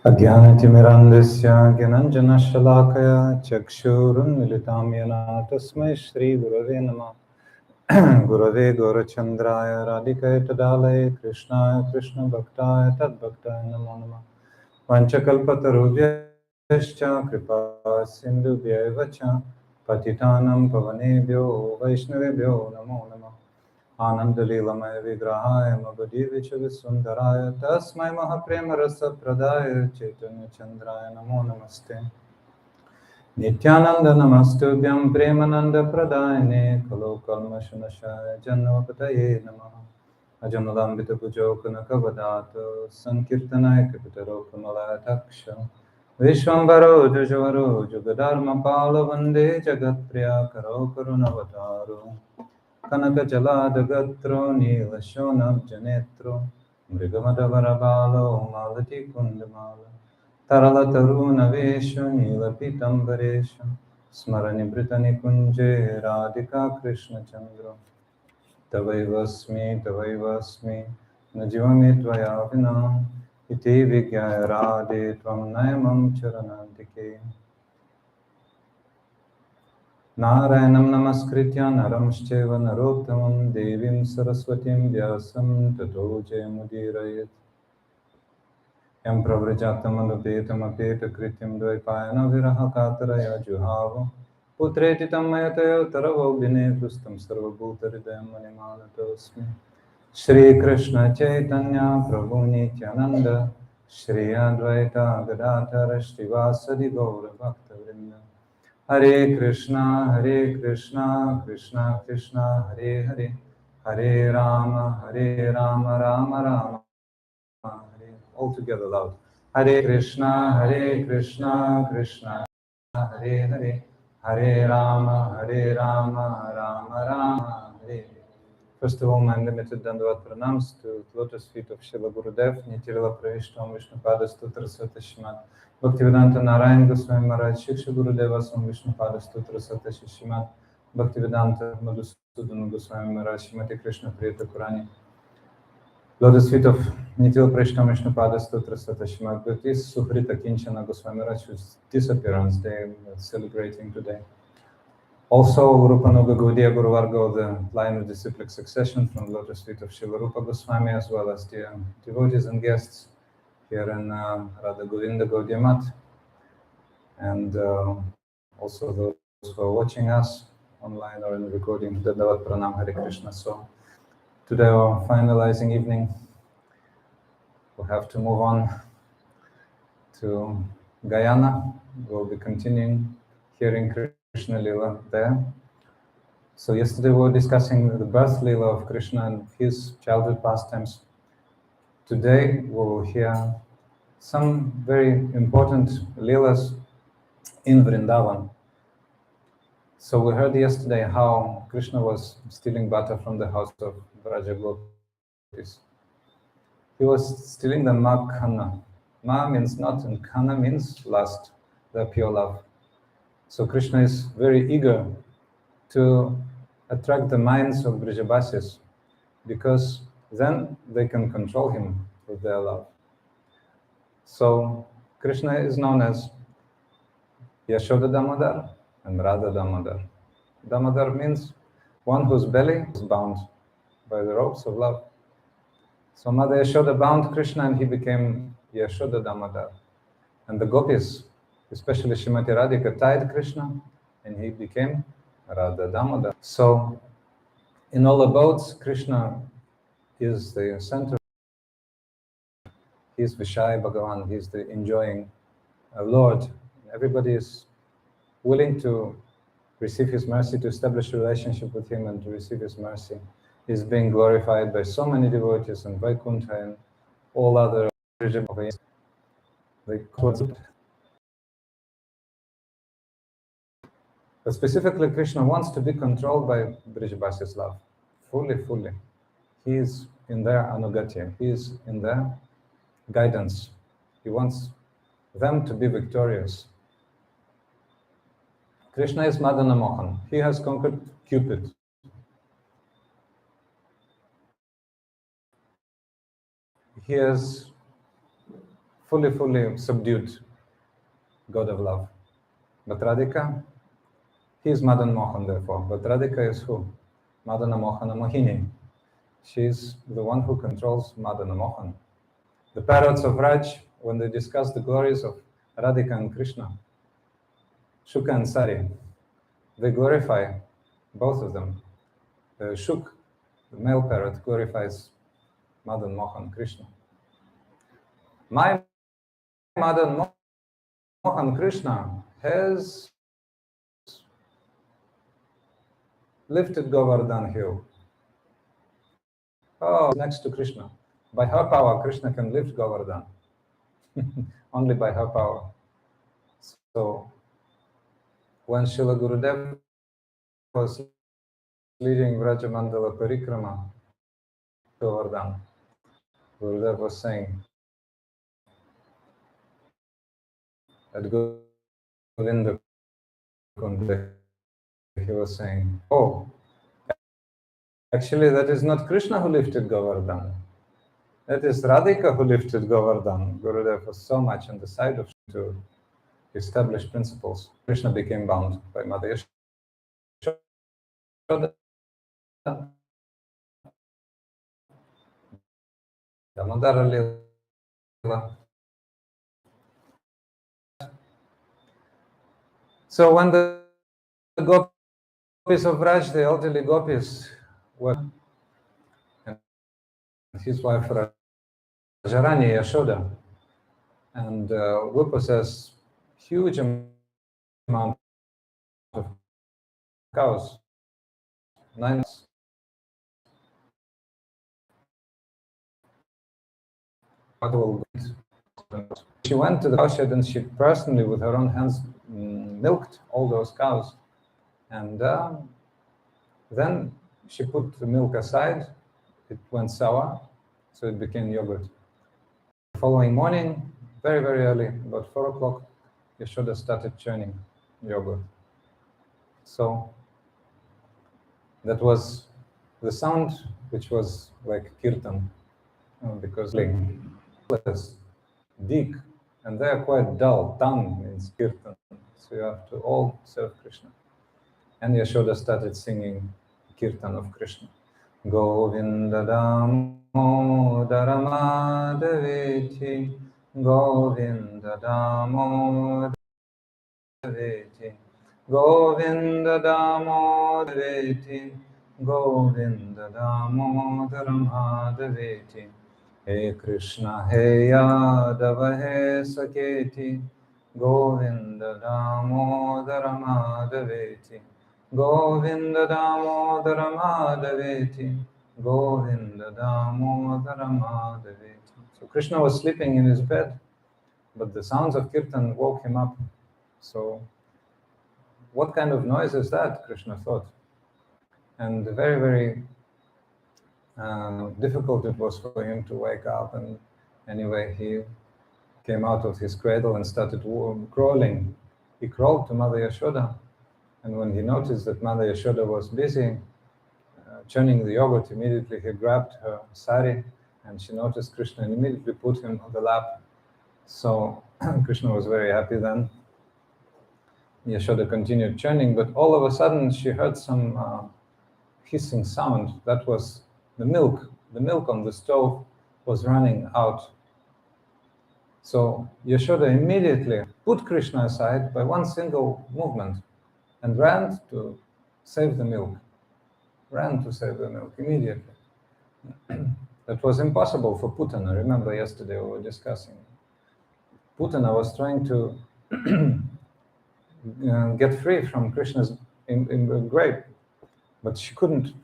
अज्ञानतिमिरन्धस्य ज्ञानञ्जनशलाकया चक्षुरुन्मिलितां येन तस्मै श्रीगुरवे नमः। गुरवे गौरचन्द्राय राधिकाय तदालये कृष्णाय कृष्णभक्ताय तद्भक्ताय नमो नमः। पञ्चकल्पतरुभ्यश्च कृपा सिन्धुभ्यैव च पतितानां पवनेभ्यो वैष्णवेभ्यो नमो नमः। आनन्दलीलमय विग्रहाय मधुदीविच विसुन्दराय तस्मै महाप्रेमरसप्रदाय चैतन्यचन्द्राय नमो नमस्ते। नित्यानन्द नमस्तुभ्यं प्रेमानन्दप्रदायिने खलो कल्मषनाशाय जन्मपतये नमः। अजमलम्बितभुजौ कनकवदात सङ्कीर्तनाय कपितरो कमलायताक्ष विश्वम्भरो द्विजवरो जुगधर्मपालो वन्दे जगत्प्रियकरो करुणावतारो कनकजलादगत्रो नीलशोणजनेत्रो मृगमदवरबालो मालतीकुन्दमाला तरलतरुणवेषो नीलपीताम्बरेषु स्मरनिभृतनिकुञ्जे राधिका कृष्णचन्द्रो तवैवस्मि न जीवमि त्वया विना इति विज्ञाय राधे त्वं नयमं चरणान्तिके। नारायणं नमस्कृत्य नरं चैव नरोत्तमं देवीं सरस्वतीं व्यासं ततो जयमुदीरयेत्। यं प्रव्रजातमनुपेतमपेतकृत्यं द्वैपायनो विरहकातरया जुहाव पुत्रेति तं मयतयो तरवो विनेतुस्तं सर्वभूतहृदयं मणिमानतोऽस्मि। श्रीकृष्ण चैतन्य प्रभु नित्यानन्द श्री अद्वैता गदाधर श्रीवासदि गौरभक्तवृन्द। हरे कृष्णा कृष्णा कृष्णा हरे हरे हरे राम राम राम हरे। All together loud. Hare Krishna Krishna Hare Hare Hare Ram Ram Ram Hare Hare. First of all, my unlimited Dandavat pranams to the lotus feet of Srila Gurudev, Nitirala Pravishtam Vishnupada Stutra Sata Srimad Bhaktivedanta Narayan Goswami Maharaj Shiksha Gurudeva Sam Vishnupada Stutra Sata Srimad Bhaktivedanta Madhusudan Goswami Maharaj Shrimati Krishna Priyata Purani Lotus feet of Nitila Prishtam Vishnupada Stutra Sata Srimad Bhakti Suhrita Kinchana Goswami Maharaj, whose disappearance day we are celebrating today. Also, Rupanuga Gaudiya Guru Varga of the line of disciplic succession from the lotus feet of Srila Rupa Goswami, as well as the devotees and guests here in Radha Govinda Gaudiya Mat, and also those who are watching us online or in the recording. Dandavat Pranam Hare Krishna. So today, our finalizing evening, we'll have to move on to Guyana. We'll be continuing hearing Krishna Lila there. So yesterday we were discussing the birth Leela of Krishna and his childhood pastimes. Today we will hear some very important Leelas in Vrindavan. So we heard yesterday how Krishna was stealing butter from the house of Vraja Gopis. He was stealing the Ma Khanna. Ma means not and Khanna means lust, the pure love. So Krishna is very eager to attract the minds of Brijabasis, because then they can control him with their love. So Krishna is known as Yashoda Damodar and Radha Damodar. Damodar means one whose belly is bound by the ropes of love. So Mother Yashoda bound Krishna and he became Yashoda Damodar. And the gopis, especially Srimati Radhika, tied Krishna and he became Radha Damodar. So in all abodes, Krishna is the center. He's Vishaya Bhagavan, he's the enjoying Lord. Everybody is willing to receive his mercy, to establish a relationship with him and to receive his mercy. He's being glorified by so many devotees and Vaikuntha and all other religions. But specifically, Krishna wants to be controlled by Brijabasi's love, fully. He is in their anugatya, he is in their guidance. He wants them to be victorious. Krishna is Madana Mohan. He has conquered Cupid. He has fully subdued god of love. But Radhika, he is Madan Mohan therefore. But Radhika is who? Madana Mohana Mohini. She's the one who controls Madana Mohan. The parrots of Raj, when they discuss the glories of Radhika and Krishna, Shuka and Sari, they glorify both of them. The Shuk, the male parrot, glorifies Madan Mohan, Krishna. My Madan Mohan, Krishna, has lifted Govardhan hill. Oh, next to Krishna. By her power, Krishna can lift Govardhan. Only by her power. So, when Srila Gurudev was leading Vrajamandala Parikrama, Govardhan, Gurudev was saying at Govinda Kunda, he was saying, oh, actually that is not Krishna who lifted Govardhan. That is Radhika who lifted Govardhan. Gurudev was so much on the side of to establish principles. Krishna became bound by Mother Yashoda. Damodara-lila. So when the gopis of Raj, the elderly gopis, were and his wife Rajarani Yashoda, and we possess huge amount of cows, 9. She went to the cowshed and she personally, with her own hands, milked all those cows. And then she put the milk aside. It went sour, so it became yogurt. The following morning, very early, about 4 o'clock, Yashoda started churning yogurt. So that was the sound, which was like kirtan, because dik, and they are quite dull. Tam means kirtan, so you have to all serve Krishna. And Yashoda started singing kirtan of Krishna. Govinda Damodara Madhaveti, Govinda Damodara Madhaveti, Govinda Damodhaveti, Govinda Damodara Madhaveti. He Krishna, He Yadava, He Saketi, Govinda Damodara Madhaveti, Govinda Damodara Madhaveti, Govinda Damodara Madhaveti. So Krishna was sleeping in his bed, but the sounds of kirtan woke him up. So what kind of noise is that, Krishna thought. And very difficult it was for him to wake up. And anyway, he came out of his cradle and started crawling. He crawled to Mother Yashoda. And when he noticed that Mother Yashoda was busy churning the yogurt, immediately he grabbed her sari, and she noticed Krishna and immediately put him on the lap. So Krishna was very happy then. Yashoda continued churning, but all of a sudden she heard some hissing sound. That was the milk. The milk on the stove was running out. So Yashoda immediately put Krishna aside by one single movement and ran to save the milk. Ran to save the milk immediately. That was impossible for Putana. Remember yesterday we were discussing. Putana was trying to get free from Krishna's grip, but she couldn't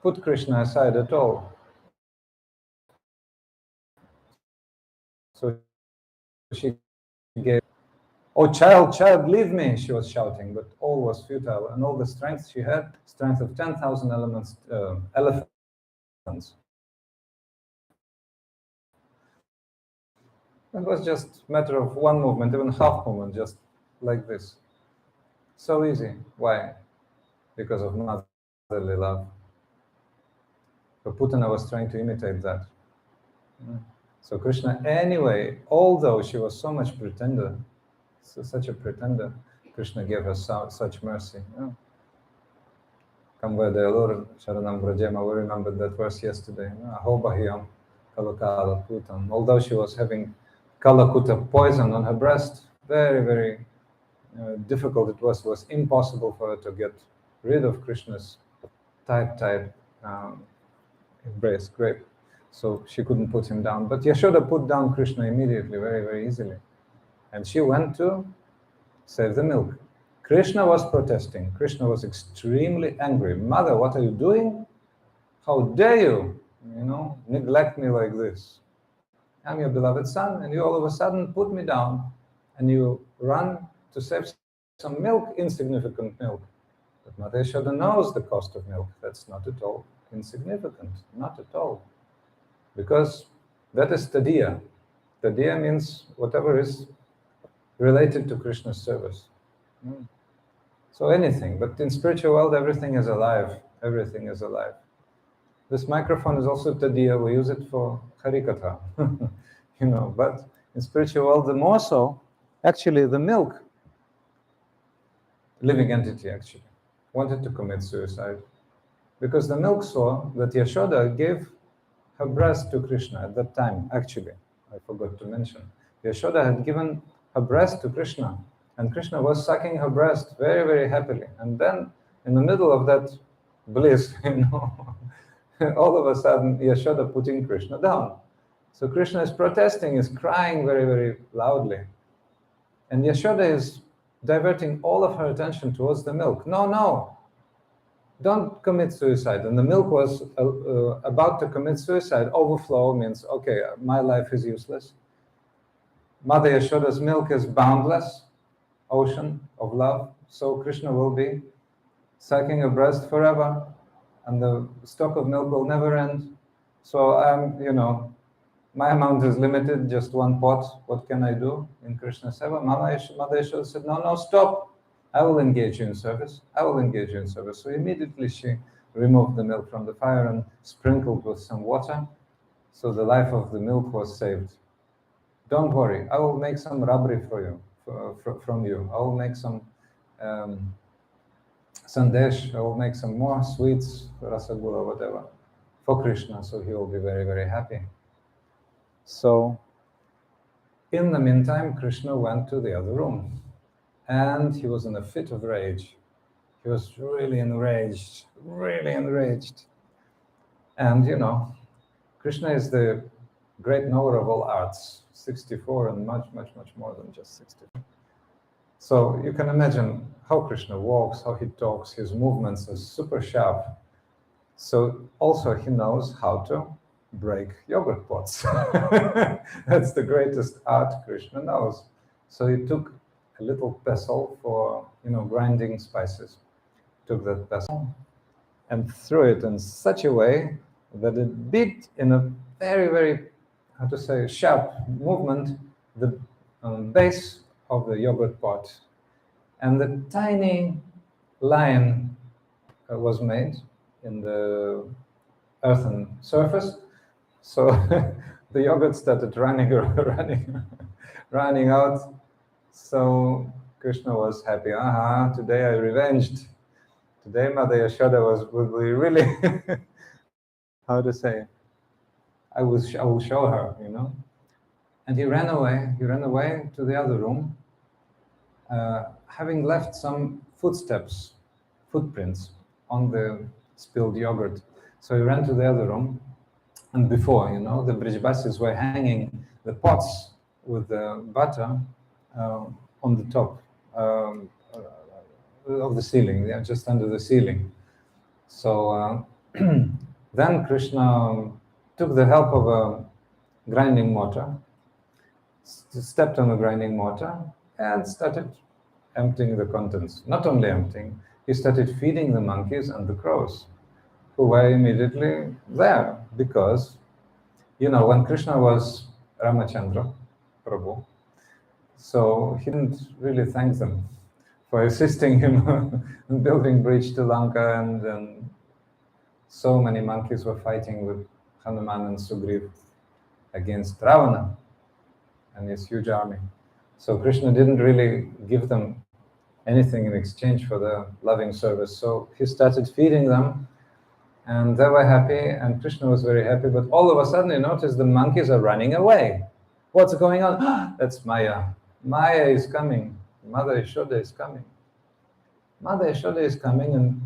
put Krishna aside at all. So she gave, "Oh, child, leave me," she was shouting, but all was futile, and all the strength she had, strength of 10,000 elephants. It was just a matter of one movement, even half movement, just like this. So easy. Why? Because of motherly love. So Putana was trying to imitate that. So Krishna, anyway, although she was so much pretender, such a pretender, Krishna gave her such mercy. Kamvadayalur Sharanam Brajema, we remembered that verse yesterday. Ahobahiyam Kalakala Kutam. Although she was having Kalakuta poison on her breast, very, very difficult it was impossible for her to get rid of Krishna's tight embrace, grip. So she couldn't put him down. But Yashoda put down Krishna immediately, very, very easily. And she went to save the milk. Krishna was protesting. Krishna was extremely angry. Mother, what are you doing? How dare you, neglect me like this? I'm your beloved son, and you all of a sudden put me down, and you run to save some milk, insignificant milk. But Mother Yashoda knows the cost of milk. That's not at all insignificant, not at all. Because that is tadiya. Tadiya means whatever is related to Krishna's service. So anything, but in spiritual world, everything is alive. Everything is alive. This microphone is also tadiya. We use it for harikatha, but in spiritual world, the more so, actually the milk, living entity actually, wanted to commit suicide. Because the milk saw that Yashoda gave her breast to Krishna at that time, actually. I forgot to mention. Yashoda had given her breast to Krishna, and Krishna was sucking her breast very, very happily. And then, in the middle of that bliss, all of a sudden, Yashoda putting Krishna down. So Krishna is protesting, is crying very, very loudly. And Yashoda is diverting all of her attention towards the milk. No, don't commit suicide. And the milk was about to commit suicide. Overflow means, okay, my life is useless. Mother Yashoda's milk is boundless ocean of love. So Krishna will be sucking her breast forever, and the stock of milk will never end. So my amount is limited, just one pot. What can I do in Krishna Seva? Mother Yashoda said, no, stop. I will engage you in service. I will engage you in service. So immediately she removed the milk from the fire and sprinkled with some water. So the life of the milk was saved. Don't worry, I will make some rabri for you, from you. I will make some sandesh. I will make some more sweets, rasagula, whatever, for Krishna. So he will be very, very happy. So in the meantime, Krishna went to the other room. And he was in a fit of rage. He was really enraged, really enraged. And, Krishna is the great knower of all arts, 64 and much, much, much more than just 64. So you can imagine how Krishna walks, how he talks, his movements are super sharp. So also he knows how to break yogurt pots. That's the greatest art Krishna knows. So he took a little pestle for, grinding spices. Took that pestle and threw it in such a way that it beat in a very, very, sharp movement the base of the yogurt pot. And the tiny line was made in the earthen surface. So the yogurt started running out. So Krishna was happy. Today I revenged. Today Mother Yashoda would be really, how to say, I will show her, And he ran away. He ran away to the other room, having left some footprints on the spilled yogurt. So he ran to the other room. And before, the Brijbasis were hanging the pots with the butter on the top of the ceiling, just under the ceiling. So then Krishna took the help of a grinding mortar, stepped on the grinding mortar, and started emptying the contents. Not only emptying, he started feeding the monkeys and the crows, who were immediately there, because, when Krishna was Ramachandra, Prabhu, so he didn't really thank them for assisting him in building bridge to Lanka, and so many monkeys were fighting with Hanuman and Sugriv. against Ravana and his huge army. So Krishna didn't really give them anything in exchange for the loving service. So he started feeding them, and they were happy, and Krishna was very happy. But all of a sudden, he noticed the monkeys are running away. What's going on? That's Maya. Maya is coming. Mother Yashoda is coming. Mother Yashoda is coming, and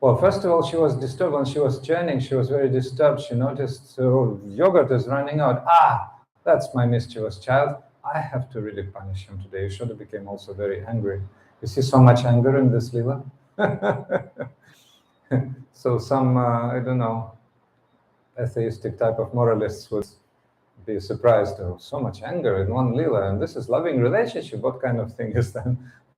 well, first of all, she was disturbed when she was churning. She was very disturbed. She noticed, oh, yogurt is running out. Ah, that's my mischievous child. I have to really punish him today. Yashoda became also very angry. You see so much anger in this lila. So some, I don't know, atheistic type of moralists would be surprised. Oh, so much anger in one lila, and this is loving relationship. What kind of thing is that?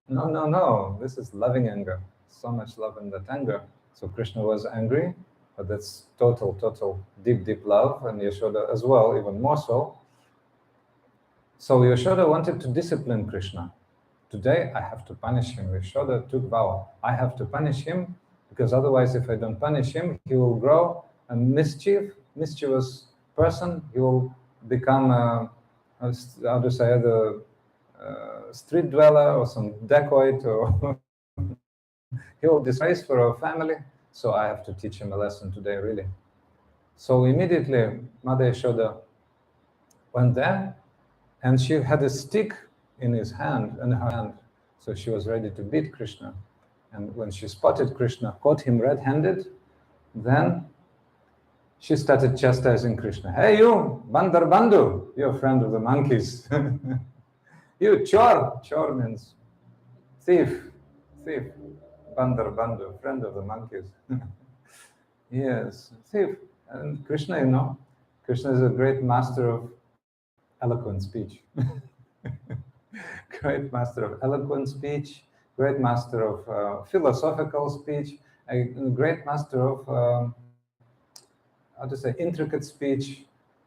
No, no, no. This is loving anger. So much love in that anger. So Krishna was angry, but that's total, deep love, and Yashoda as well, even more so. So Yashoda wanted to discipline Krishna. Today I have to punish him. Yashoda took vow. I have to punish him, because otherwise, if I don't punish him, he will grow a mischievous person. He will become how to say, the street dweller or some dacoit, or he will disgrace for our family. So I have to teach him a lesson today, really. So immediately, Mother Yashoda went there, and she had a stick in her hand. So she was ready to beat Krishna. And when she spotted Krishna, caught him red-handed, then she started chastising Krishna. Hey, you, Bandar Bandhu, you're a friend of the monkeys. You, Chor. Chor means thief. Bandar Bandhu, friend of the monkeys. Yes, thief. And Krishna, Krishna is a great master of eloquent speech. Great master of eloquent speech, great master of philosophical speech, a great master of, how to say, intricate speech,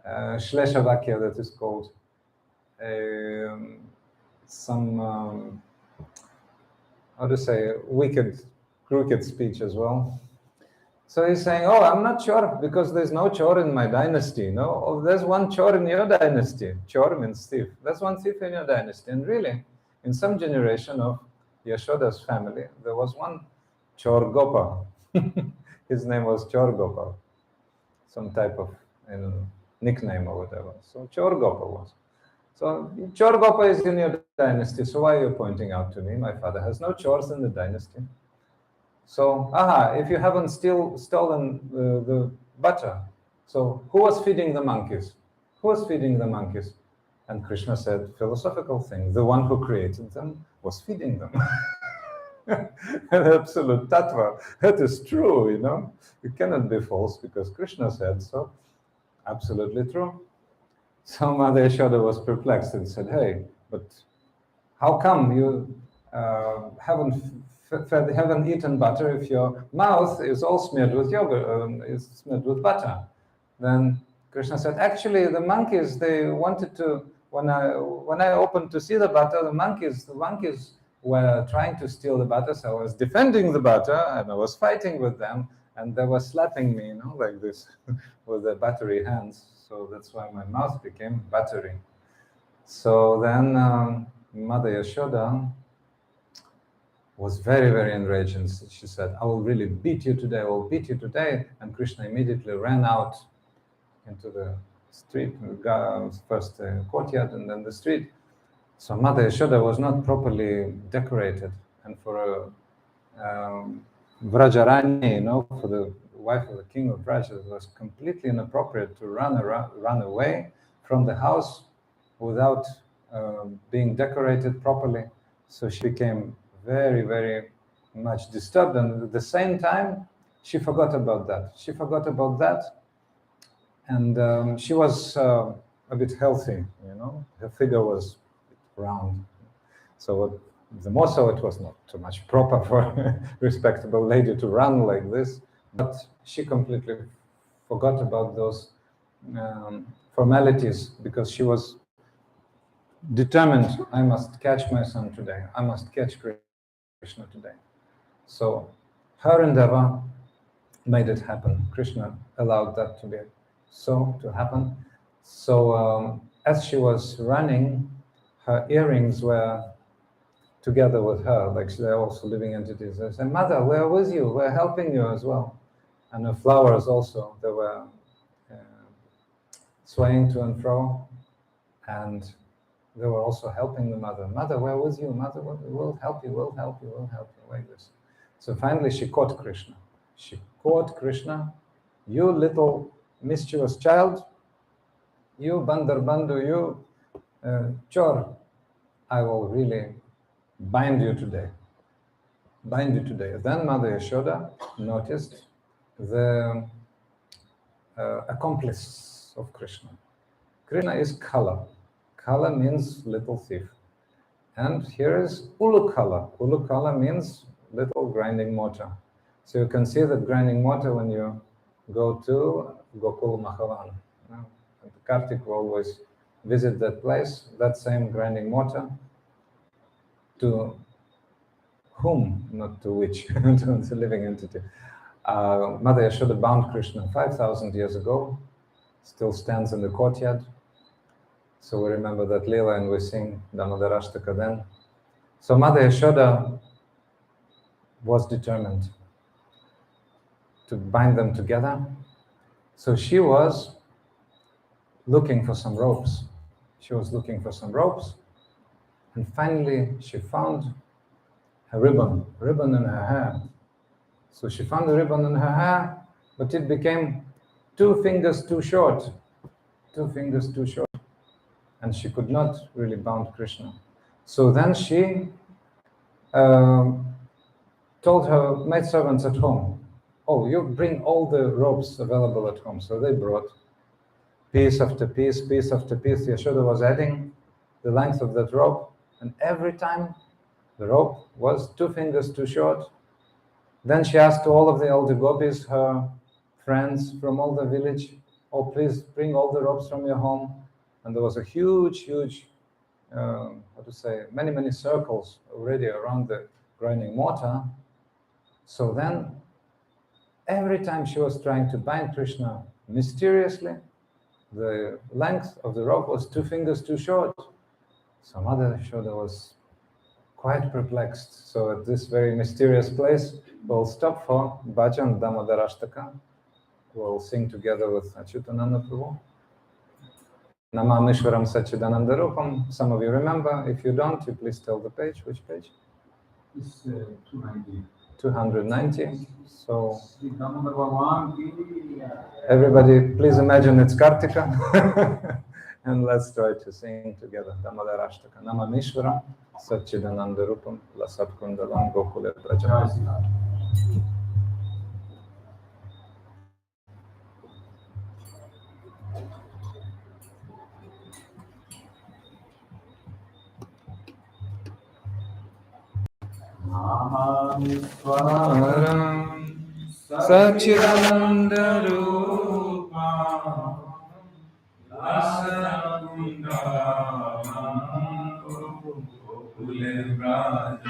Shleshavakya, that is called. Some, how to say, crooked speech as well. So he's saying, oh, I'm not sure, because there's no Chor in my dynasty. No, oh, there's one Chor in your dynasty. Chor means thief. There's one thief in your dynasty. And really, in some generation of Yashoda's family, there was one Chor Gopa. His name was Chor Gopa, some type of nickname or whatever. So Chor Gopa was. So Chor Gopa is in your dynasty. So why are you pointing out to me? My father has no chores in the dynasty. So, if you haven't stolen the butter, so who was feeding the monkeys? Who was feeding the monkeys? And Krishna said, philosophical thing. The one who created them was feeding them. An absolute tattva. That is true, It cannot be false, because Krishna said so. Absolutely true. So Mother Yashoda was perplexed and said, hey, but how come you haven't eaten butter if your mouth is all smeared with yogurt, is smeared with butter? Then Krishna said, actually, the monkeys, they wanted to, when I opened to see the butter, the monkeys were trying to steal the butter, so I was defending the butter, and I was fighting with them, and they were slapping me, like this, with their buttery hands. So that's why my mouth became buttery. So then Mother Yashoda was very, very enraged, and she said, I will really beat you today, I will beat you today. And Krishna immediately ran out into the street, first the courtyard and then the street. So Mother Yashoda was not properly decorated, and for a Vrajarani, for the wife of the king of Vraja, it was completely inappropriate to run away from the house without being decorated properly. So she became very, very much disturbed, and at the same time, she forgot about that. And she was a bit healthy, Her figure was round. So the more so, it was not too much proper for a respectable lady to run like this. But she completely forgot about those formalities, because she was determined, I must catch my son today. I must catch Krishna today. So her endeavor made it happen. Krishna allowed that to happen. So as she was running, her earrings were together with her, like they're also living entities. They said, "Mother, we're with you. We're helping you as well." And her flowers also, they were swaying to and fro, and they were also helping the mother. "Mother, we're with you. Mother, we'll help you. We'll help you. We'll help you." Like this. So finally, she caught Krishna. She caught Krishna. "You little mischievous child, you Bandar Bandhu, you Chor, I will really bind you today. Bind you today." Then Mother Yashoda noticed the accomplice of Krishna. Krishna is Kala. Kala means little thief. And here is Ulukala. Ulukala means little grinding mortar. So you can see that grinding mortar when you go to Gokul Mahavan. And Kartik will always visit that place, that same grinding mortar. To whom, not to which, to the living entity. Mother Yashoda bound Krishna 5,000 years ago, still stands in the courtyard. So we remember that Leela and we sing Damodara-lila then. So Mother Yashoda was determined to bind them together. So she was looking for some ropes. And finally she found a ribbon in her hair. So she found a ribbon in her hair, but it became 2 fingers too short. 2 fingers too short. And she could not really bound Krishna. So then she told her maidservants at home, "Oh, you bring all the ropes available at home." So they brought piece after piece, piece after piece. Yashoda was adding the length of that rope, and every time the rope was 2 fingers too short. Then she asked to all of the elder gopis, her friends from all the village, "Oh, please bring all the ropes from your home." And there was a huge, many circles already around the grinding mortar. So then, every time she was trying to bind Krishna mysteriously, the length of the rope was 2 fingers too short. So Mother Yashoda was quite perplexed. So at this very mysterious place, we'll stop for Bhajan Damodara-lila. We'll sing together with Achyutananda Prabhu. Namamishwaram Satchidanandarupam. Some of you remember. If you don't, you please tell the page. Which page? It's 290. 290. So everybody, please imagine it's Kartika. And let's try to sing together. Damodara-lila. Namamishwaram Satchidanandarupam Lasatkundalam Gokule Brajam. Namamishwaram Satchidanandarupam Lasatkundalam Gokule Brajam.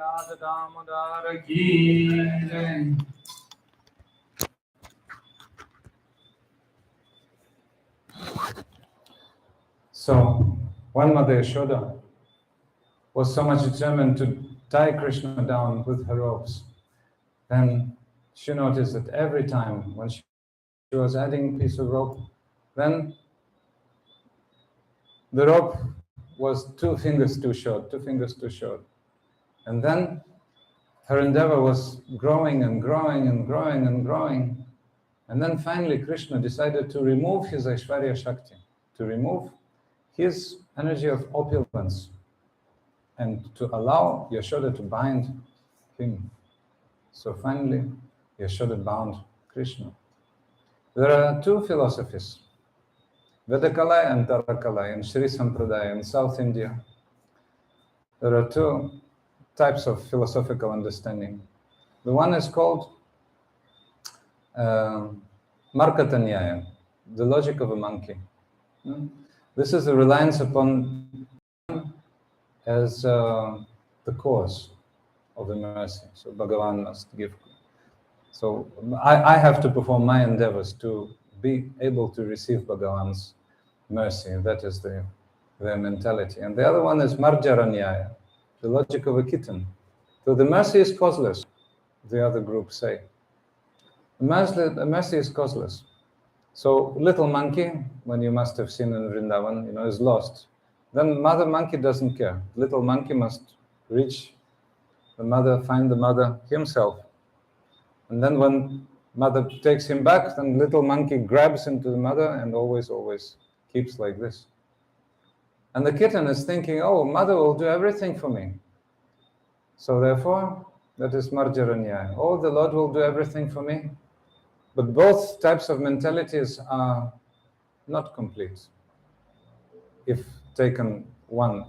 Radha Damodara ki jai. So, one Mother Yashoda was so much determined to tie Krishna down with her ropes. Then she noticed that every time when she was adding a piece of rope, then the rope was 2 fingers too short, 2 fingers too short. And then her endeavor was growing and growing and growing and growing. And then finally Krishna decided to remove his Aishwarya Shakti, to remove his energy of opulence, and to allow Yashoda to bind him. So finally, Yashoda bound Krishna. There are 2 philosophies, Vedakala and Tarakala in Sri Sampradaya in South India. There are 2 types of philosophical understanding. The one is called Markatanyaya, the logic of a monkey. This is a reliance upon as the cause of the mercy. So Bhagavan must give. So I have to perform my endeavors to be able to receive Bhagavan's mercy. That is their mentality. And the other one is Marjaranyaya, the logic of a kitten. So the mercy is causeless, the other group say. The mercy is causeless. So little monkey, when you must have seen in Vrindavan, is lost. Then mother monkey doesn't care. Little monkey must reach the mother, find the mother himself. And then when mother takes him back, then little monkey grabs into the mother and always keeps like this. And the kitten is thinking, oh, mother will do everything for me. So therefore, that is Marjaranyaya. Oh, the Lord will do everything for me. But both types of mentalities are not complete if taken one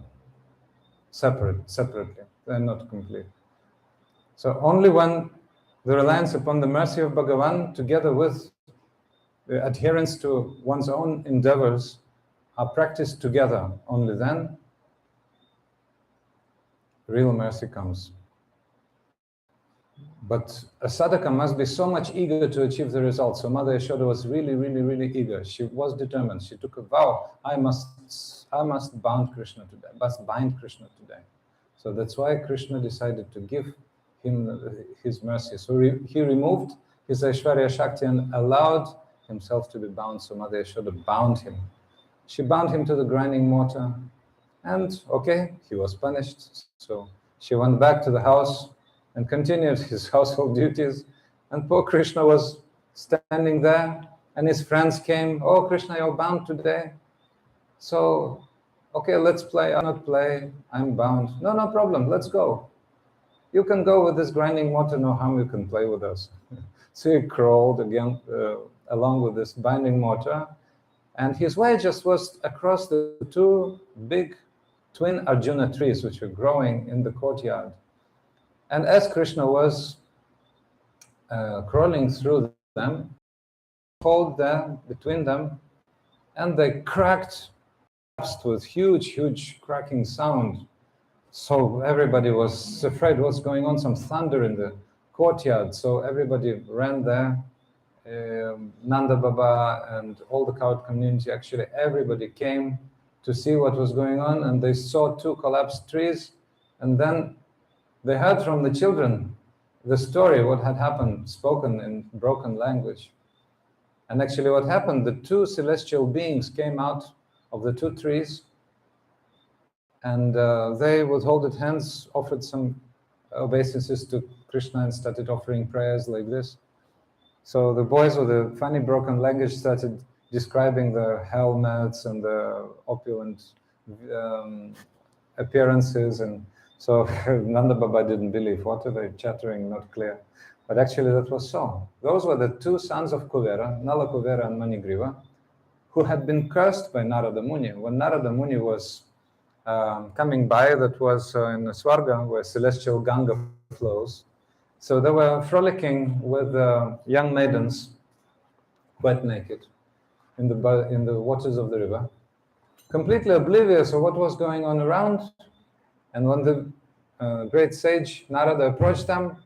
separately. They're not complete. So only when the reliance upon the mercy of Bhagavan together with the adherence to one's own endeavors are practiced together, only then real mercy comes. But a sadhaka must be so much eager to achieve the result. So Mother Yashoda was really, really, really eager. She was determined. She took a vow, I must bind Krishna today. So that's why Krishna decided to give him his mercy. So he removed his Aishwarya Shakti and allowed himself to be bound. So Mother Yashoda bound him. She bound him to the grinding mortar. And okay, he was punished. So she went back to the house and continued his household duties. And poor Krishna was standing there, and his friends came, oh, Krishna, you're bound today. So, okay, let's play. I'll not play, I'm bound. No problem, let's go. You can go with this grinding mortar, no harm, you can play with us. So he crawled again along with this binding mortar, and his way just was across the 2 big twin Arjuna trees which were growing in the courtyard. And as Krishna was crawling through them, hold there between them, and they cracked with huge cracking sound. So everybody was afraid what's going on, some thunder in the courtyard. So everybody ran there. Nanda Baba and all the cowherd community, actually everybody came to see what was going on, and they saw 2 collapsed trees, and then they heard from the children the story, what had happened, spoken in broken language. And actually what happened, the 2 celestial beings came out of the 2 trees, and they, with folded hands, offered some obeisances to Krishna and started offering prayers like this. So the boys with the funny broken language started describing the helmets and the opulent appearances, and so Nanda Baba didn't believe. What are they chattering? Not clear. But actually that was so. Those were the 2 sons of Kuvera, Nala Kuvera and Manigriva, who had been cursed by Narada Muni. When Narada Muni was coming by, that was in Swarga, where celestial Ganga flows. So they were frolicking with young maidens, wet naked, in the waters of the river, completely oblivious of what was going on around. And when the great sage Narada approached them.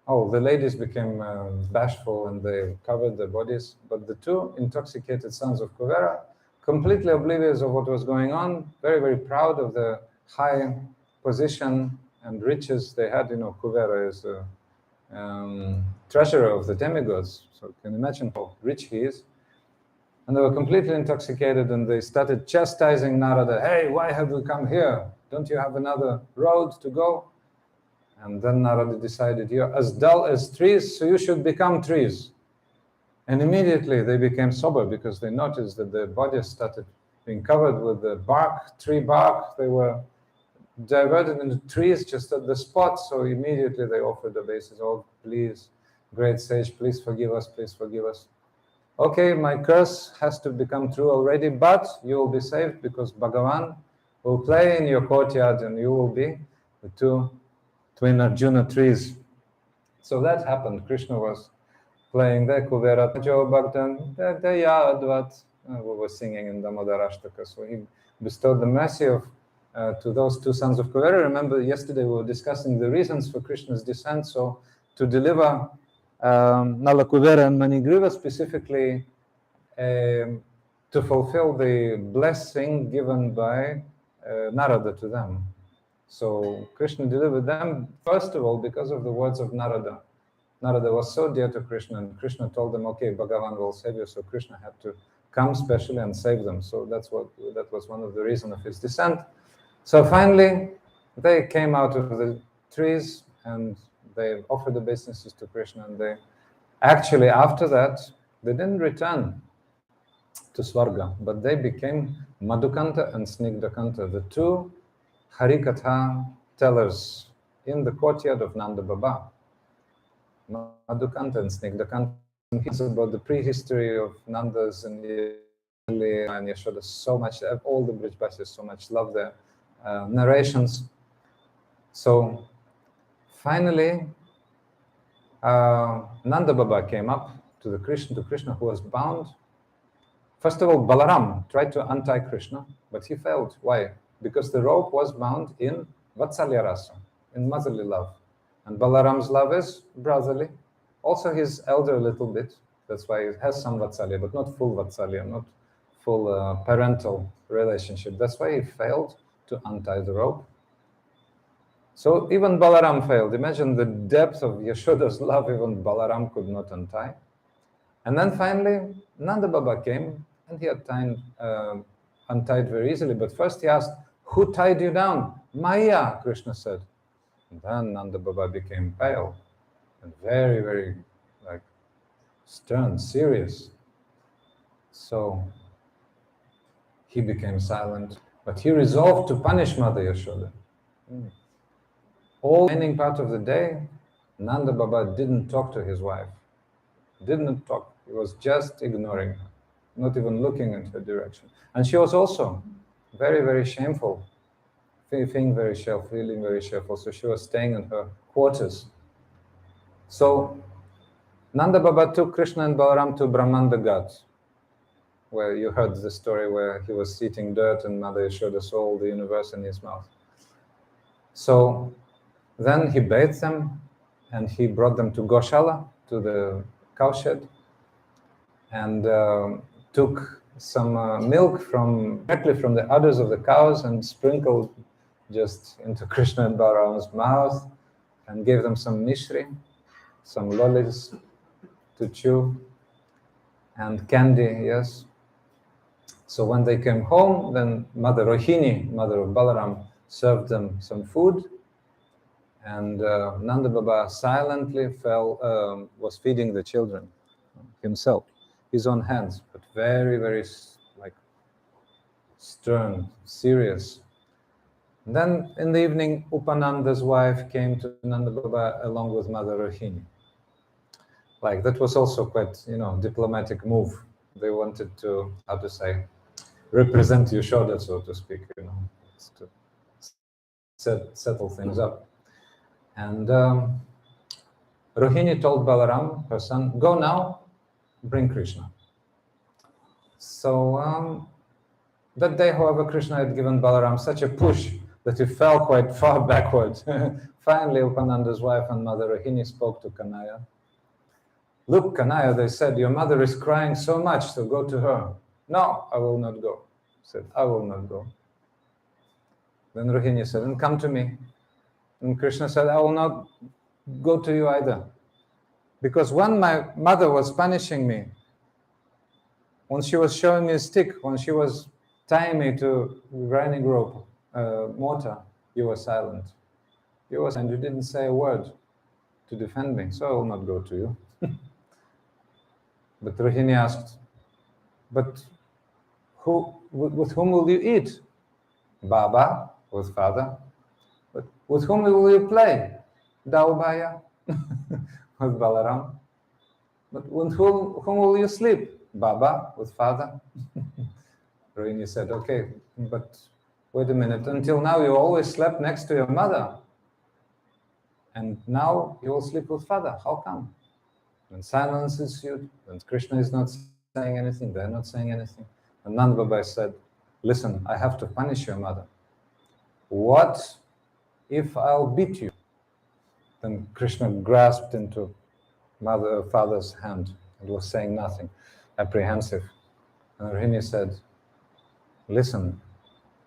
Oh, the ladies became bashful and they covered their bodies. But the two intoxicated sons of Kuvera, completely oblivious of what was going on, very, very proud of the high position and riches they had. You know, Kuvera is a treasurer of the demigods. So you can imagine how rich he is. And they were completely intoxicated and they started chastising Narada. Hey, why have you come here? Don't you have another road to go? And then Narada decided, you're as dull as trees, so you should become trees. And immediately they became sober because they noticed that their bodies started being covered with the bark, tree bark. They were diverted into trees just at the spot. So immediately they offered obeisance. Oh, please, great sage, please forgive us, please forgive us. Okay, my curse has to become true already, but you will be saved because Bhagavan will play in your courtyard and you will be the two twin Arjuna trees. So that happened. Krishna was playing the Kuvera Jo Bhaktan Dayadvat. We were singing in Damodara-ashtaka. So he bestowed the mercy of to those two sons of Kuvera. Remember, yesterday we were discussing the reasons for Krishna's descent. So to deliver Nala Kuvera and Manigriva specifically to fulfill the blessing given by Narada to them. So Krishna delivered them, first of all, because of the words of Narada. Narada was so dear to Krishna, and Krishna told them, okay, Bhagavan will save you. So Krishna had to come specially and save them. So that was one of the reasons of his descent. So finally, they came out of the trees and they offered obeisances to Krishna. And they actually, after that, they didn't return to Svarga, but they became Madhukanta and Snigdhakanta, the two Harikatha tellers in the courtyard of Nanda Baba. Madhukanta and Snigdhakanta. It's about the prehistory of Nandas and Yashoda so much. All the Brijbasis so much love their narrations. So finally, Nanda Baba came up to Krishna, who was bound. First of all, Balaram tried to untie Krishna, but he failed. Why? Because the rope was bound in Vatsalya Rasa, in motherly love. And Balaram's love is brotherly. Also, he's elder a little bit. That's why it has some Vatsalya, but not full Vatsalya, not full parental relationship. That's why he failed to untie the rope. So even Balaram failed. Imagine the depth of Yashoda's love, even Balaram could not untie. And then finally, Nanda Baba came, and he had untied very easily. But first he asked, who tied you down? Maya, Krishna said. And then Nanda Baba became pale and very, very stern, serious. So he became silent, but he resolved to punish Mother Yashoda. All the remaining part of the day, Nanda Baba didn't talk to his wife. Didn't talk. He was just ignoring her, not even looking in her direction. And she was also very, very shameful, feeling very shameful. So she was staying in her quarters. So Nanda Baba took Krishna and Balaram to Brahmanda Ghat, where you heard the story where he was eating dirt and Mother Yashoda saw all the universe in his mouth. So then he bathed them and he brought them to Goshala, to the cowshed, and took some milk directly from the udders of the cows and sprinkled just into Krishna and Balaram's mouth and gave them some mishri, some lollies to chew, and candy, yes. So when they came home, then Mother Rohini, mother of Balaram, served them some food, and Nanda Baba silently was feeding the children himself, his own hands, but very, very stern, serious. And then in the evening, Upananda's wife came to Nanda Baba along with Mother Rohini. That was also quite, diplomatic move. They wanted to, represent Yashoda, so to speak, to settle things up. And Rohini told Balaram, her son, go now, bring Krishna. So that day, however, Krishna had given Balaram such a push that he fell quite far backward. Finally, Upananda's wife and mother Rohini spoke to Kanaya. Look, Kanaya, they said, your mother is crying so much, so go to her. No, I will not go. He said, I will not go. Then Rohini said, and come to me. And Krishna said, I will not go to you either. Because when my mother was punishing me, when she was showing me a stick, when she was tying me to grinding rope, mortar, you were silent. And you didn't say a word to defend me, so I will not go to you. But Rohini asked, but with whom will you eat? Baba, with father. But with whom will you play? Daubaya, with Balaram. But with whom will you sleep? Baba, with father. Rohini said, okay, but wait a minute, until now you always slept next to your mother. And now you will sleep with father. How come? When silence ensued, when Krishna is not saying anything, they're not saying anything. And Nanda Baba said, listen, I have to punish your mother. What if I'll beat you? Then Krishna grasped into father's hand and was saying nothing, apprehensive. And Rohini said, listen,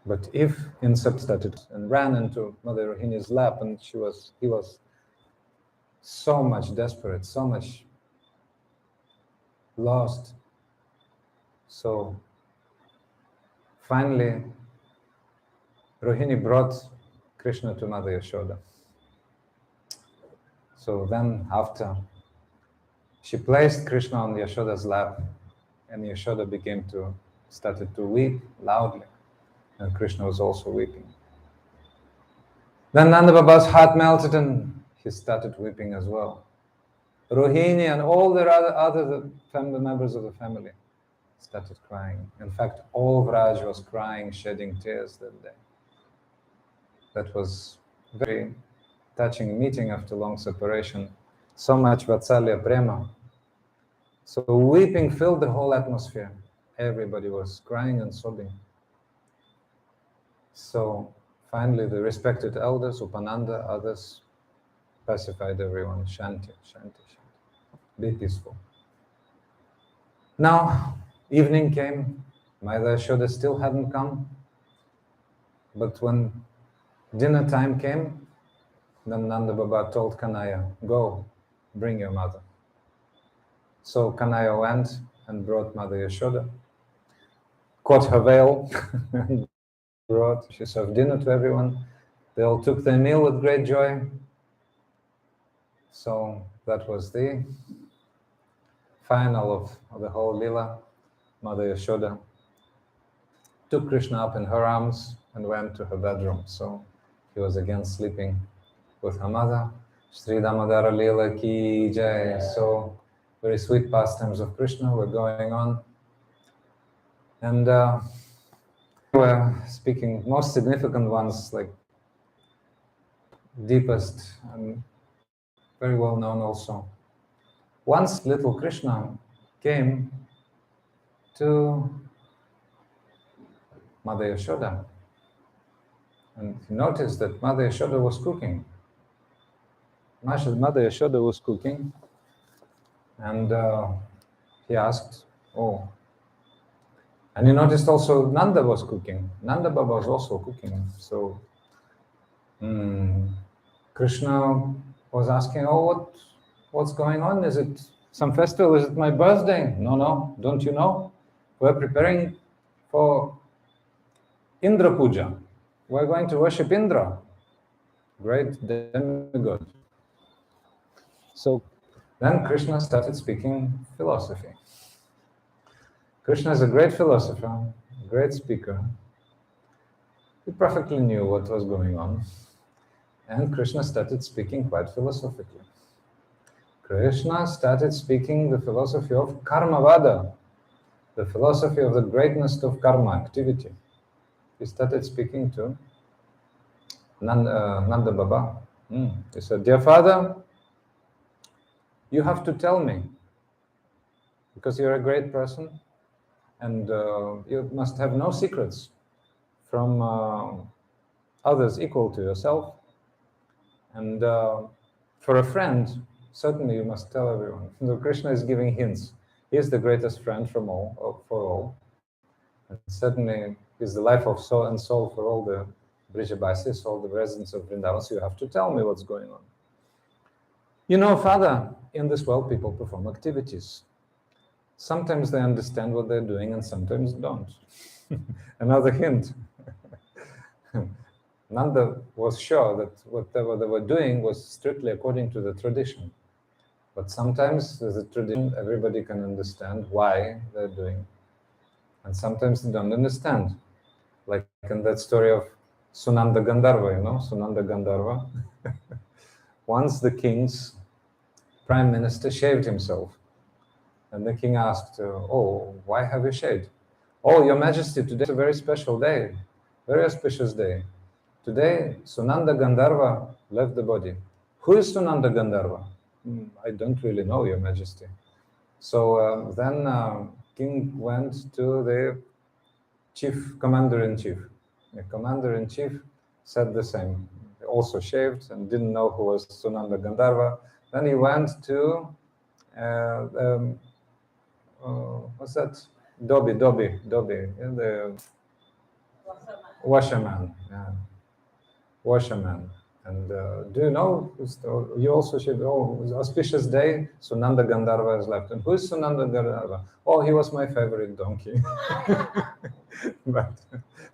but if in started and ran into Mother Rohini's lap, and he was so much desperate, so much lost. So finally, Rohini brought Krishna to Mother Yashoda. So then after, she placed Krishna on Yashoda's lap, and Yashoda started to weep loudly, and Krishna was also weeping. Then Nanda Baba's heart melted and he started weeping as well. Rohini and all the other family members of the family started crying. In fact, all Vraj was crying, shedding tears that day. That was a very touching meeting after long separation. So much Vatsalya Prema. So weeping filled the whole atmosphere. Everybody was crying and sobbing. So finally the respected elders, Upananda, others, pacified everyone. Shanti, shanti, shanti. Be peaceful. Now, evening came. Mother Yashoda still hadn't come. But when dinner time came, then Nanda Baba told Kanaya, go, bring your mother. So Kanaya went and brought Mother Yashoda, caught her veil, and she served dinner to everyone. They all took their meal with great joy. So that was the final of the whole Lila. Mother Yashoda took Krishna up in her arms and went to her bedroom. So he was again sleeping with her mother. Sri Damodara-lila ki jai. So very sweet pastimes of Krishna were going on. And we're speaking most significant ones, like deepest and very well known also. Once little Krishna came to Mother Yashoda, and he noticed that Mother Yashoda was cooking. Mother Yashoda was cooking, and he asked, oh, and he noticed also Nanda was cooking. Nanda Baba was also cooking. So Krishna was asking, oh, what's going on? Is it some festival? Is it my birthday? No, don't you know? We're preparing for Indra Puja. We're going to worship Indra, great demigod. So then Krishna started speaking philosophy. Krishna is a great philosopher, a great speaker. He perfectly knew what was going on. And Krishna started speaking quite philosophically. Krishna started speaking the philosophy of Karmavada, the philosophy of the greatness of karma, activity. He started speaking to Nanda Baba. He said, dear father, you have to tell me, because you're a great person, and you must have no secrets from others equal to yourself. And for a friend, certainly you must tell everyone. So Krishna is giving hints. He is the greatest friend from all, for all. And certainly is the life of soul and soul for all the Brijabasis, all the residents of Vrindavan. So you have to tell me what's going on. You know, Father, in this world people perform activities. Sometimes they understand what they're doing and sometimes don't. Another hint. Nanda was sure that whatever they were doing was strictly according to the tradition. But sometimes there's a tradition, everybody can understand why they're doing. And sometimes they don't understand. Like in that story of Sunanda Gandharva, you know, Sunanda Gandharva. Once the king's prime minister shaved himself. And the king asked, oh, why have you shaved? Oh, your majesty, today is a very special day, very auspicious day. Today, Sunanda Gandharva left the body. Who is Sunanda Gandharva? I don't really know, your majesty. So then king went to the chief, commander-in-chief. The commander-in-chief said the same. He also shaved and didn't know who was Sunanda Gandharva. Then he went to, what's that? Dobby, the washerman. Yeah. Washerman. And do you know, you also should, oh, it was an auspicious day, Sunanda Gandharva has left. And who is Sunanda Gandharva? Oh, he was my favorite donkey. But,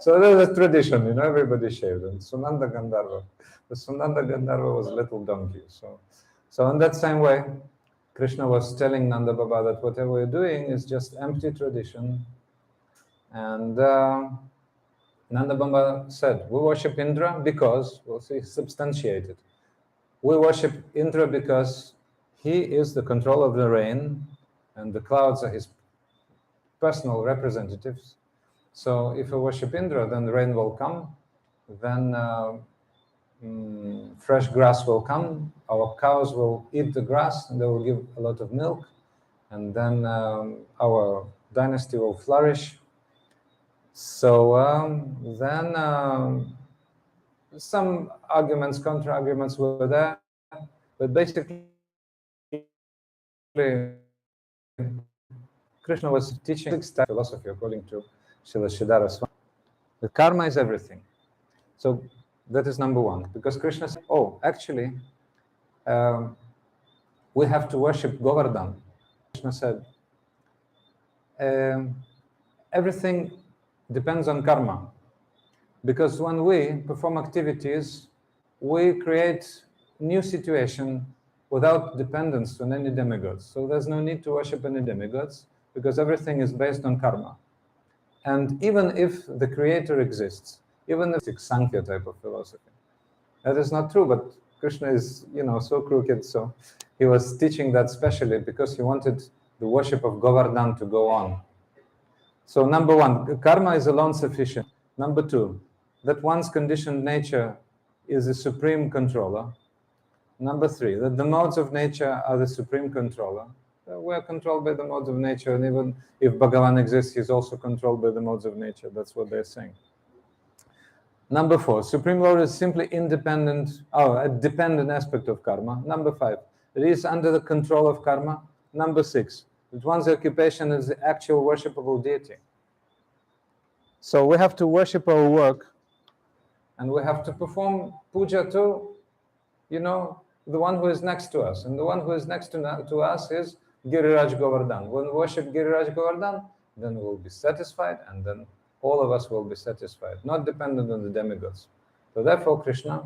so there's a tradition, you know, everybody shaved. And Sunanda Gandharva, the Sunanda Gandharva was a little donkey. So in that same way, Krishna was telling Nanda Baba that whatever we're doing is just empty tradition. And Nanda Baba said, we worship Indra because, we'll see, substantiated. We worship Indra because he is the controller of the rain and the clouds are his personal representatives. So if we worship Indra, then the rain will come, then fresh grass will come, our cows will eat the grass and they will give a lot of milk, and then our dynasty will flourish. So then some arguments, counter-arguments were there, but basically Krishna was teaching six-step philosophy according to Srila Sridhara Swami. The karma is everything. So that is number one, because Krishna said, oh, actually, we have to worship Govardhan. Krishna said, everything depends on karma. Because when we perform activities, we create new situation without dependence on any demigods. So there's no need to worship any demigods, because everything is based on karma. And even if the creator exists, even if it's Sankhya type of philosophy, that is not true, but Krishna is, you know, so crooked, so he was teaching that specially because he wanted the worship of Govardhan to go on. So number one, karma is alone sufficient. Number two, that one's conditioned nature is the supreme controller. Number three, that the modes of nature are the supreme controller. We are controlled by the modes of nature, and even if Bhagavan exists, he's also controlled by the modes of nature. That's what they're saying. Number four, Supreme Lord is simply independent, a dependent aspect of karma. Number five, it is under the control of karma. Number six, that one's occupation is the actual worshipable deity. So we have to worship our work, and we have to perform puja to, you know, the one who is next to us. And the one who is next to us is Giriraj Govardhan. When we worship Giriraj Govardhan, then we'll be satisfied, and then all of us will be satisfied, not dependent on the demigods. So therefore, Krishna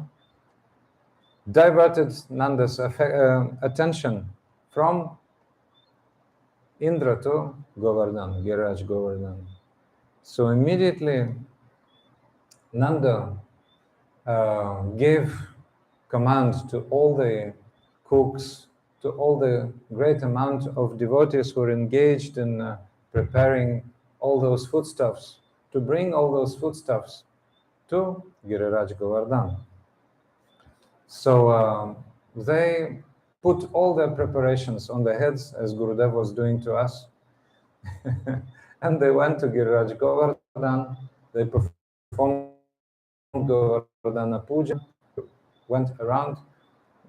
diverted Nanda's attention from Indra to Govardhan, Giriraj Govardhan. So immediately, Nanda gave command to all the cooks, to all the great amount of devotees who are engaged in preparing all those foodstuffs, to bring all those foodstuffs to Giriraj Govardhan. So they put all their preparations on their heads, as Gurudev was doing to us, and they went to Giriraj Govardhan. They performed Govardhan Govardhana Puja, went around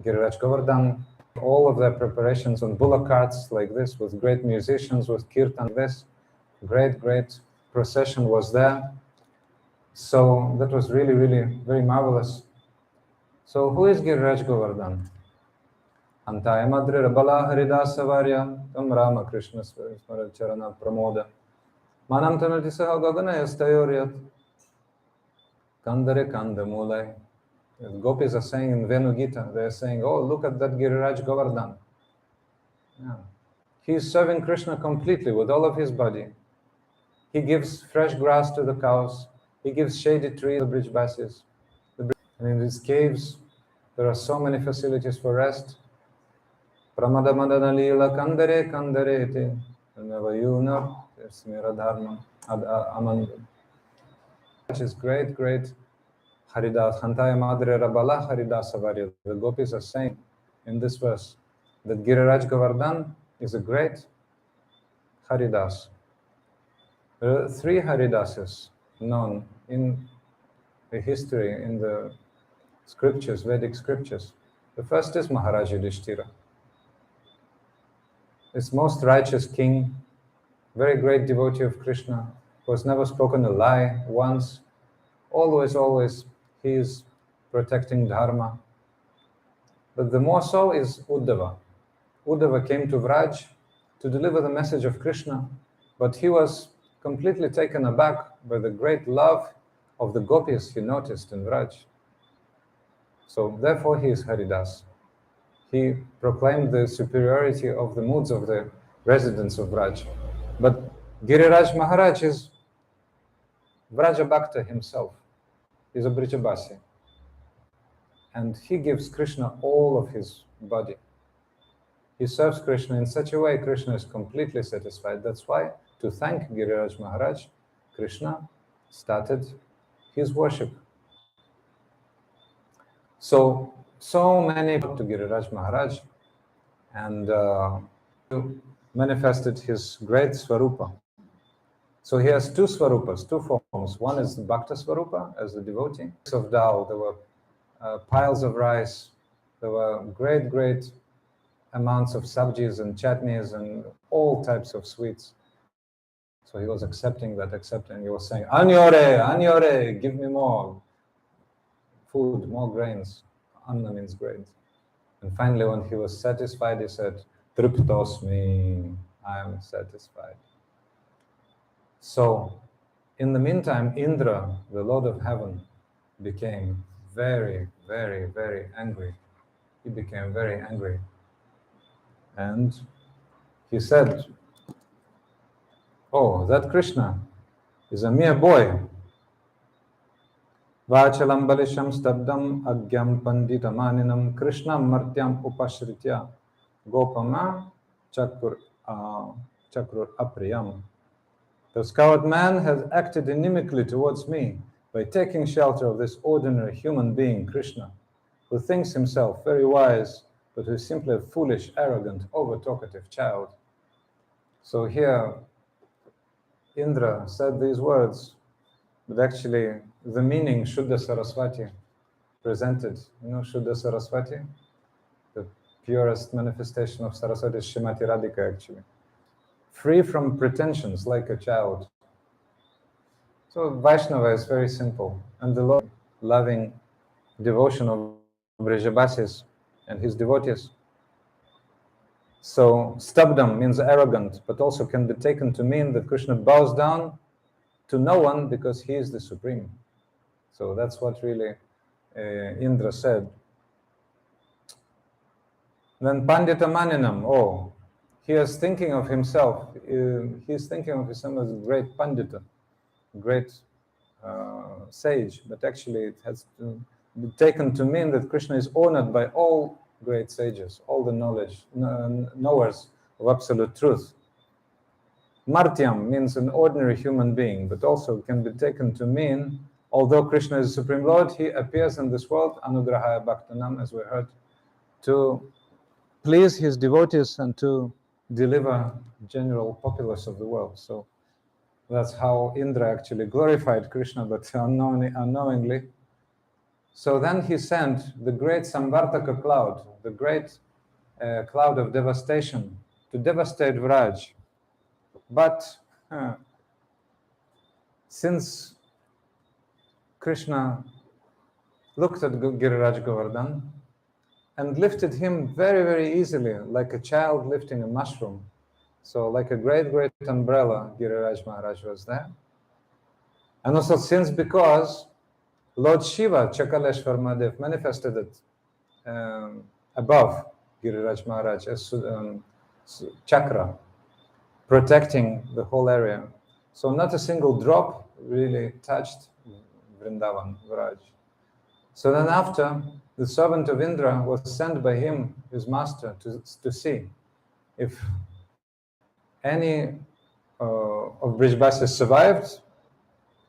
Giriraj Govardhan, all of their preparations on bullock carts like this, with great musicians, with kirtan like this. Great procession was there. So that was really very marvelous. So who is Giriraj Govardhan? Antaya Madre Rabala Haridasa Varya Tam Rama Krishna Charana Pramoda Manam Tanati Saha Gagana Yastayoryat Kandare Kandamulai. The gopis are saying in Venu Gita, they are saying, oh, look at that Giriraj Govardhan. Yeah. He is serving Krishna completely with all of his body. He gives fresh grass to the cows. He gives shady trees to the bridgebasis. And in these caves, there are so many facilities for rest. Damodara-lila Govardhana-dharana-lila Navayuna Smiradharma Amanda. Which is great Haridas, Hantaya Madre Rabala Haridasa Varya. The gopis are saying in this verse that Giriraj Govardhan is a great Haridas. There are three Haridasas known in the history, in the scriptures, Vedic scriptures. The first is Maharaj Yudhishthira. This most righteous king, very great devotee of Krishna, who has never spoken a lie once. Always, he is protecting Dharma. But the more so is Uddhava. Uddhava came to Vraj to deliver the message of Krishna, but he was completely taken aback by the great love of the gopis he noticed in Vraj. So therefore he is Haridas. He proclaimed the superiority of the moods of the residents of Vraj. But Giriraj Maharaj is Vrajabhakta himself. He's a Brijabasi. And he gives Krishna all of his body. He serves Krishna in such a way, Krishna is completely satisfied. That's why, to thank Giriraj Maharaj, Krishna started his worship. So many people to Giriraj Maharaj and manifested his great Swarupa. So he has two Swarupas, two forms. One is the Bhakta Swarupa, as the devotee. Of dal, there were piles of rice, there were great amounts of sabjis and chutneys and all types of sweets. So he was accepting. He was saying, Anyore, give me more food, more grains. Anna means grains. And finally, when he was satisfied, he said, Triptosmi, I am satisfied. So, in the meantime, Indra, the Lord of Heaven, became very angry. He became very angry. And he said, oh, that Krishna is a mere boy. Vachalam balisham stabdam agyam panditamaninam krishnam martyam upashritya gopama chakur apriyam. The coward man has acted inimically towards me by taking shelter of this ordinary human being, Krishna, who thinks himself very wise, but who is simply a foolish, arrogant, over-talkative child. So here, Indra said these words, but actually the meaning Shuddha Saraswati presented. You know Shuddha Saraswati? The purest manifestation of Saraswati is Shrimati Radhika, actually. Free from pretensions, like a child. So Vaishnava is very simple, and the Lord loving devotion of Vrijabasis and his devotees. So stabdam means arrogant, but also can be taken to mean that Krishna bows down to no one because he is the supreme. So that's what really Indra said. Then Pandita Maninam, oh, he is thinking of himself. He is thinking of himself as a great Pandita, great sage, but actually it has to be taken to mean that Krishna is honored by all great sages, all the knowers of absolute truth. Martyam means an ordinary human being, but also can be taken to mean, although Krishna is the Supreme Lord, he appears in this world, Anugrahaya Bhaktanam, as we heard, to please his devotees and to deliver general populace of the world. So that's how Indra actually glorified Krishna, but unknowingly. So then he sent the great Samvartaka cloud, the great cloud of devastation, to devastate Vraj. But since Krishna looked at Giriraj Govardhan and lifted him very, very easily, like a child lifting a mushroom. So like a great, great umbrella, Giriraj Maharaj was there. And also because Lord Shiva, Chakaleshwar Mahadev, manifested it above Giriraj Maharaj as chakra, protecting the whole area. So not a single drop really touched Vrindavan, Vraj. So then after, the servant of Indra was sent by him, his master, to see if any of Brijbasis survived.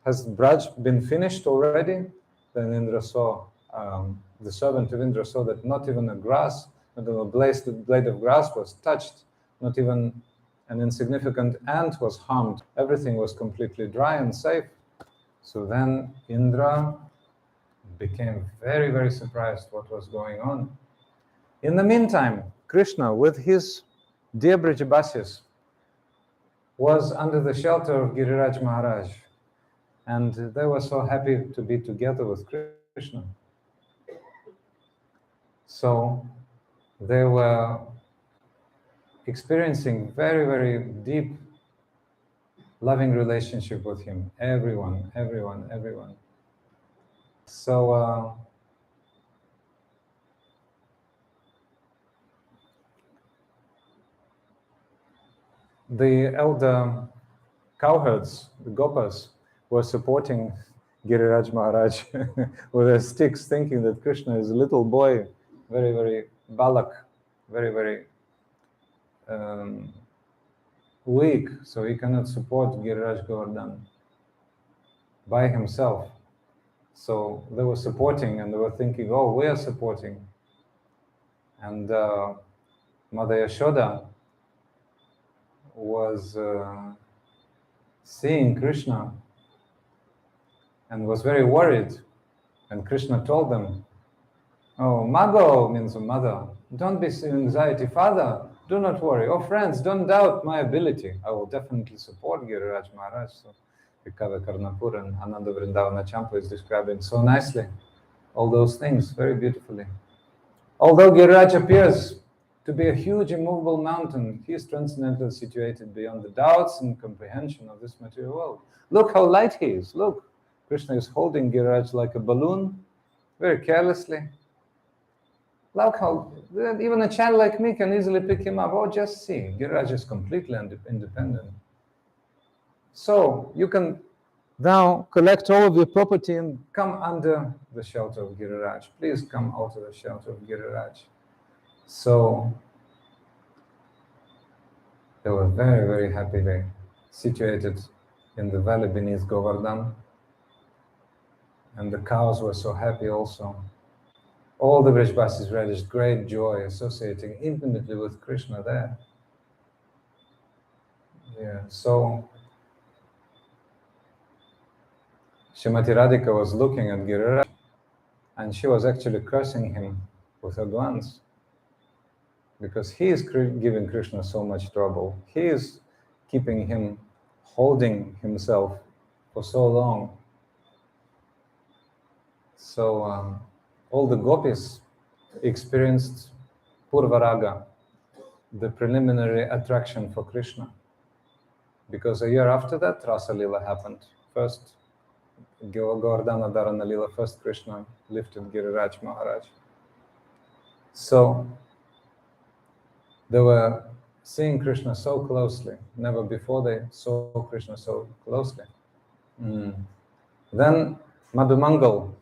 Has Braj been finished already? Then Indra saw, the servant of Indra saw that not even a grass, not even a blade of grass was touched, not even an insignificant ant was harmed. Everything was completely dry and safe. So then Indra became very, very surprised what was going on. In the meantime, Krishna, with his dear Brijbasis, was under the shelter of Giriraj Maharaj, and they were so happy to be together with Krishna. So they were experiencing very, very deep, loving relationship with him. Everyone. So the elder cowherds, the gopas, were supporting Giriraj Maharaj with their sticks, thinking that Krishna is a little boy, very, very balak, very, very weak, so he cannot support Giriraj Govardhan by himself. So they were supporting, and they were thinking, oh, we are supporting. And Mother Yashoda was seeing Krishna and was very worried. And Krishna told them, oh, Mago means mother, don't be in anxiety. Father, do not worry. Oh, friends, don't doubt my ability. I will definitely support Giriraj Maharaj. So Vikava Karnapur and Ananda Vrindavana Champa is describing so nicely all those things, very beautifully. Although Giriraj appears to be a huge immovable mountain, he is transcendently situated beyond the doubts and comprehension of this material world. Look how light he is. Look, Krishna is holding Giriraj like a balloon, very carelessly. Look how even a child like me can easily pick him up. Oh, just see, Giriraj is completely independent. So you can now collect all of your property and come under the shelter of Giriraj. Please come out of the shelter of Giriraj. So they were very, very happily situated in the valley beneath Govardhan. And the cows were so happy also. All the Brijbasis relished great joy associating intimately with Krishna there. Yeah, so Srimati Radhika was looking at Giriraj, and she was actually cursing him with her glance, because he is giving Krishna so much trouble. He is keeping him holding himself for so long. So all the gopis experienced Purvaraga, the preliminary attraction for Krishna, because a year after that, Rasa Lila happened. First, Govardhana-dharana-lila, first Krishna lifted Giriraj Maharaj. So they were seeing Krishna so closely. Never before they saw Krishna so closely. Then Madhumangal,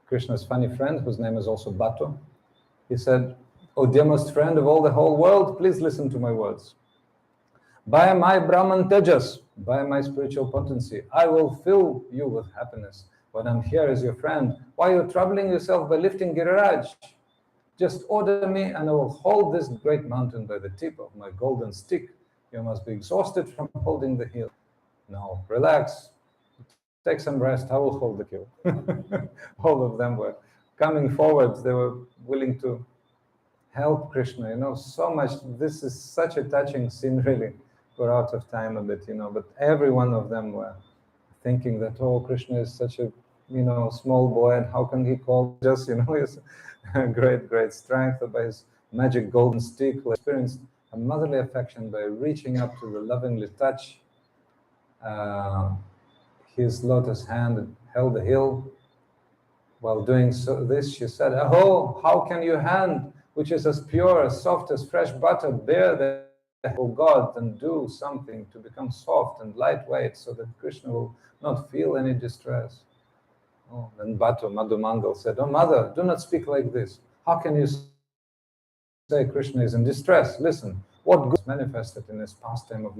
Krishna's funny friend, whose name is also Bhattu, he said, "O dearest friend of all the whole world, please listen to my words. By my Brahman Tejas, by my spiritual potency, I will fill you with happiness. When I'm here as your friend, why are you troubling yourself by lifting Giriraj? Just order me and I will hold this great mountain by the tip of my golden stick. You must be exhausted from holding the hill. No, relax. Take some rest. I will hold the hill." All of them were coming forward. They were willing to help Krishna, so much. This is such a touching scene, really. We're out of time a bit, but every one of them were thinking that, oh, Krishna is such a, small boy, and how can he call just, his great, great strength, by his magic golden stick, who experienced a motherly affection by reaching up to the lovingly touch his lotus hand and held the hill. While doing this, she said, oh, how can your hand, which is as pure, as soft as fresh butter, bear the oh God, and do something to become soft and lightweight so that Krishna will not feel any distress. Oh, then Madhumangal said, oh mother, do not speak like this. How can you say Krishna is in distress? Listen, what good is manifested in this pastime of